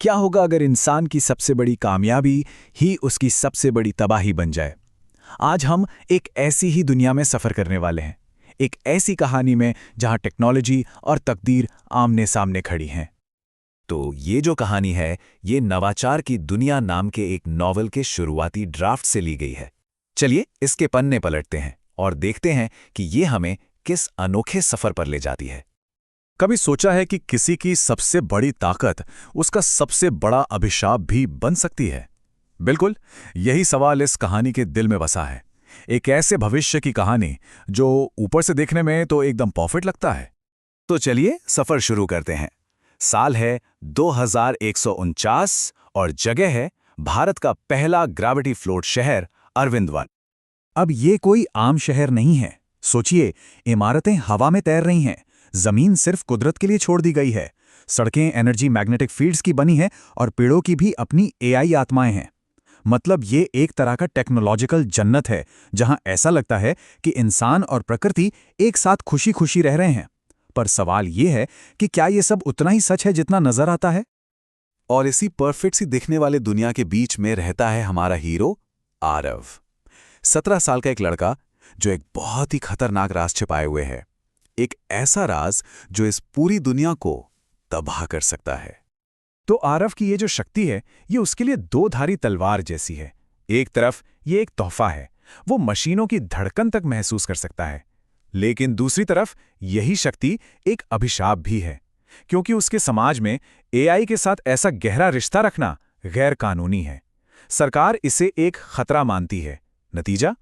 क्या होगा अगर इंसान की सबसे बड़ी कामयाबी ही उसकी सबसे बड़ी तबाही बन जाए? आज हम एक ऐसी ही दुनिया में सफ़र करने वाले हैं, एक ऐसी कहानी में जहां टेक्नोलॉजी और तकदीर आमने सामने खड़ी हैं। तो ये जो कहानी है, ये नवाचार की दुनिया नाम के एक नॉवल के शुरुआती ड्राफ्ट से ली गई है। चलिए इसके पन्ने पलटते हैं और देखते हैं कि ये हमें किस अनोखे सफ़र पर ले जाती है। कभी सोचा है कि किसी की सबसे बड़ी ताकत उसका सबसे बड़ा अभिशाप भी बन सकती है? बिल्कुल, यही सवाल इस कहानी के दिल में बसा है। एक ऐसे भविष्य की कहानी जो ऊपर से देखने में तो एकदम परफेक्ट लगता है। तो चलिए सफ़र शुरू करते हैं। साल है 2149 और जगह है भारत का पहला ग्रेविटी फ्लोट शहर अरविंद वन। अब ये कोई आम शहर नहीं है। सोचिए, इमारतें हवा में तैर रही हैं, जमीन सिर्फ कुदरत के लिए छोड़ दी गई है, सड़कें एनर्जी मैग्नेटिक फील्ड्स की बनी हैं और पेड़ों की भी अपनी एआई आत्माएं हैं। मतलब ये एक तरह का टेक्नोलॉजिकल जन्नत है जहां ऐसा लगता है कि इंसान और प्रकृति एक साथ खुशी खुशी रह रहे हैं। पर सवाल ये है कि क्या ये सब उतना ही सच है जितना नजर आता है? और इसी परफेक्ट सी दिखने वाले दुनिया के बीच में रहता है हमारा हीरो आरव। 17 साल का एक लड़का जो एक बहुत ही खतरनाक राज छिपाए हुए है। एक ऐसा राज जो इस पूरी दुनिया को तबाह कर सकता है। तो आरव की ये जो शक्ति है, ये उसके लिए दो धारी तलवार जैसी है। एक तरफ ये एक तोहफा है, वो मशीनों की धड़कन तक महसूस कर सकता है। लेकिन दूसरी तरफ यही शक्ति एक अभिशाप भी है, क्योंकि उसके समाज में एआई के साथ ऐसा गहरा रिश्ता रखना गैर कानूनी है। सरकार इसे एक खतरा मानती है। नतीजा,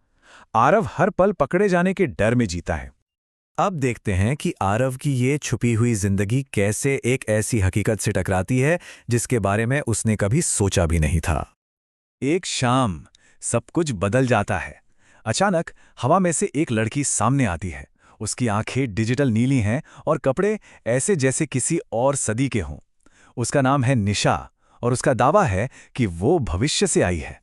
आरव हर पल पकड़े जाने के डर में जीता है। अब देखते हैं कि आरव की ये छुपी हुई जिंदगी कैसे एक ऐसी हकीकत से टकराती है जिसके बारे में उसने कभी सोचा भी नहीं था। एक शाम सब कुछ बदल जाता है। अचानक हवा में से एक लड़की सामने आती है। उसकी आंखें डिजिटल नीली हैं और कपड़े ऐसे जैसे किसी और सदी के हों। उसका नाम है निशा और उसका दावा है कि वो भविष्य से आई है।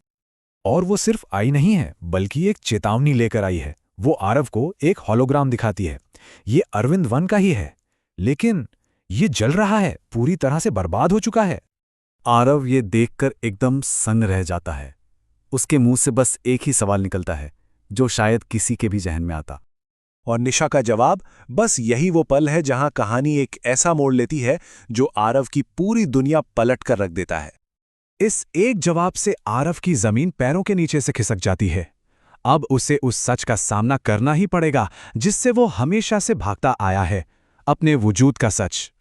और वो सिर्फ आई नहीं है, बल्कि एक चेतावनी लेकर आई है। वो आरव को एक होलोग्राम दिखाती है। ये अरविंद वन का ही है, लेकिन ये जल रहा है, पूरी तरह से बर्बाद हो चुका है। आरव ये देखकर एकदम सन्न रह जाता है। उसके मुंह से बस एक ही सवाल निकलता है, जो शायद किसी के भी जहन में आता। और निशा का जवाब, बस यही वो पल है जहां कहानी एक ऐसा मोड़ लेती है जो आरव की पूरी दुनिया पलट कर रख देता है। इस एक जवाब से आरव की जमीन पैरों के नीचे से खिसक जाती है। अब उसे उस सच का सामना करना ही पड़ेगा जिससे वो हमेशा से भागता आया है, अपने वजूद का सच।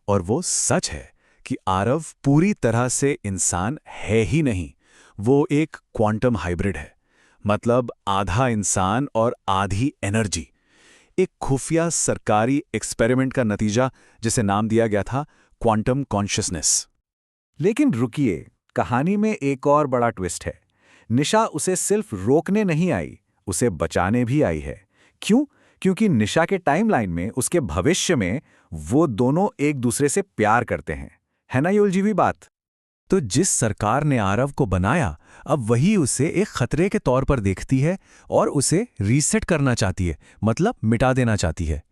और वो सच है कि आरव पूरी तरह से इंसान है ही नहीं, वो एक क्वांटम हाइब्रिड है। मतलब आधा इंसान और आधी एनर्जी। एक खुफिया सरकारी एक्सपेरिमेंट का नतीजा, जिसे नाम दिया गया था क्वांटम कॉन्शियसनेस। लेकिन रुकिए, कहानी में एक और बड़ा ट्विस्ट है। निशा उसे सिर्फ रोकने नहीं आई, उसे बचाने भी आई है। क्यों? क्योंकि निशा के टाइमलाइन में, उसके भविष्य में, वो दोनों एक दूसरे से प्यार करते हैं। है ना ये उलझी हुई बात? तो जिस सरकार ने आरव को बनाया, अब वही उसे एक खतरे के तौर पर देखती है और उसे रीसेट करना चाहती है, मतलब मिटा देना चाहती है।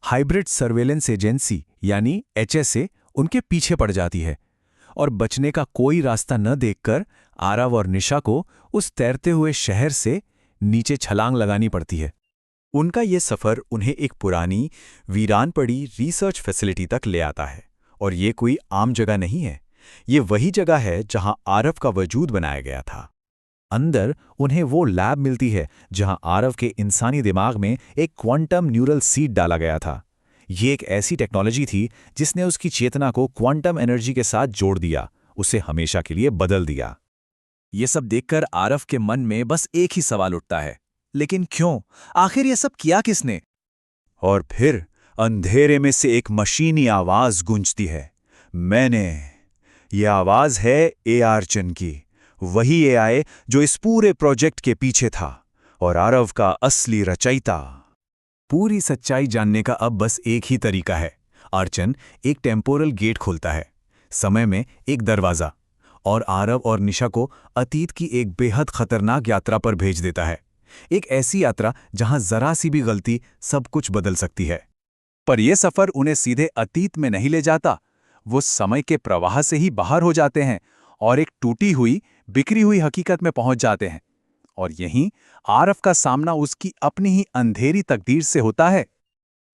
हाइब्रिड सर्वेलेंस एजेंसी यानी एचएसए उनके पीछे पड़ जाती है और बचने का कोई रास्ता न देखकर आरव और निशा को उस तैरते हुए शहर से नीचे छलांग लगानी पड़ती है। उनका ये सफ़र उन्हें एक पुरानी, वीरान पड़ी रिसर्च फैसिलिटी तक ले आता है। और ये कोई आम जगह नहीं है, ये वही जगह है जहां आरव का वजूद बनाया गया था। अंदर उन्हें वो लैब मिलती है जहां आरव के इंसानी दिमाग में एक क्वांटम न्यूरल सीड डाला गया था। ये एक ऐसी टेक्नोलॉजी थी जिसने उसकी चेतना को क्वांटम एनर्जी के साथ जोड़ दिया, उसे हमेशा के लिए बदल दिया। ये सब देखकर आरव के मन में बस एक ही सवाल उठता है, लेकिन क्यों? आखिर ये सब किया किसने? और फिर अंधेरे में से एक मशीनी आवाज गूंजती है, मैंने। यह आवाज है एआरचन की, वही एआई जो इस पूरे प्रोजेक्ट के पीछे था और आरव का असली रचयिता। पूरी सच्चाई जानने का अब बस एक ही तरीका है। अर्चन एक टेम्पोरल गेट खोलता है, समय में एक दरवाज़ा, और आरव और निशा को अतीत की एक बेहद खतरनाक यात्रा पर भेज देता है। एक ऐसी यात्रा जहां जरा सी भी गलती सब कुछ बदल सकती है। पर यह सफ़र उन्हें सीधे अतीत में नहीं ले जाता, वो समय के प्रवाह से ही बाहर हो जाते हैं और एक टूटी हुई, बिखरी हुई हकीकत में पहुंच जाते हैं। और यहीं आरव का सामना उसकी अपनी ही अंधेरी तकदीर से होता है।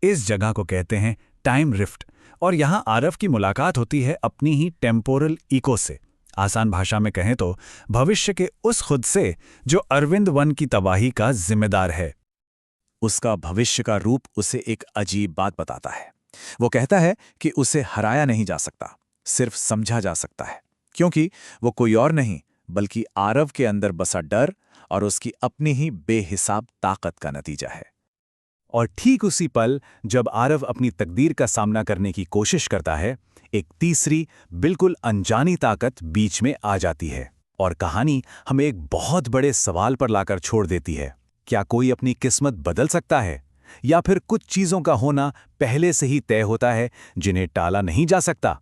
इस जगह को कहते हैं टाइम रिफ्ट, और यहाँ आरव की मुलाकात होती है अपनी ही टेम्पोरल इको से। आसान भाषा में कहें तो भविष्य के उस खुद से जो अरविंद वन की तबाही का जिम्मेदार है। उसका भविष्य का रूप उसे एक अजीब बात बताता है। वो कहता है कि उसे हराया नहीं जा सकता, सिर्फ समझा जा सकता है, क्योंकि वो कोई और नहीं बल्कि आरव के अंदर बसा डर और उसकी अपनी ही बेहिसाब ताकत का नतीजा है। और ठीक उसी पल जब आरव अपनी तकदीर का सामना करने की कोशिश करता है, एक तीसरी बिल्कुल अनजानी ताकत बीच में आ जाती है और कहानी हमें एक बहुत बड़े सवाल पर लाकर छोड़ देती है। क्या कोई अपनी किस्मत बदल सकता है, या फिर कुछ चीज़ों का होना पहले से ही तय होता है जिन्हें टाला नहीं जा सकता?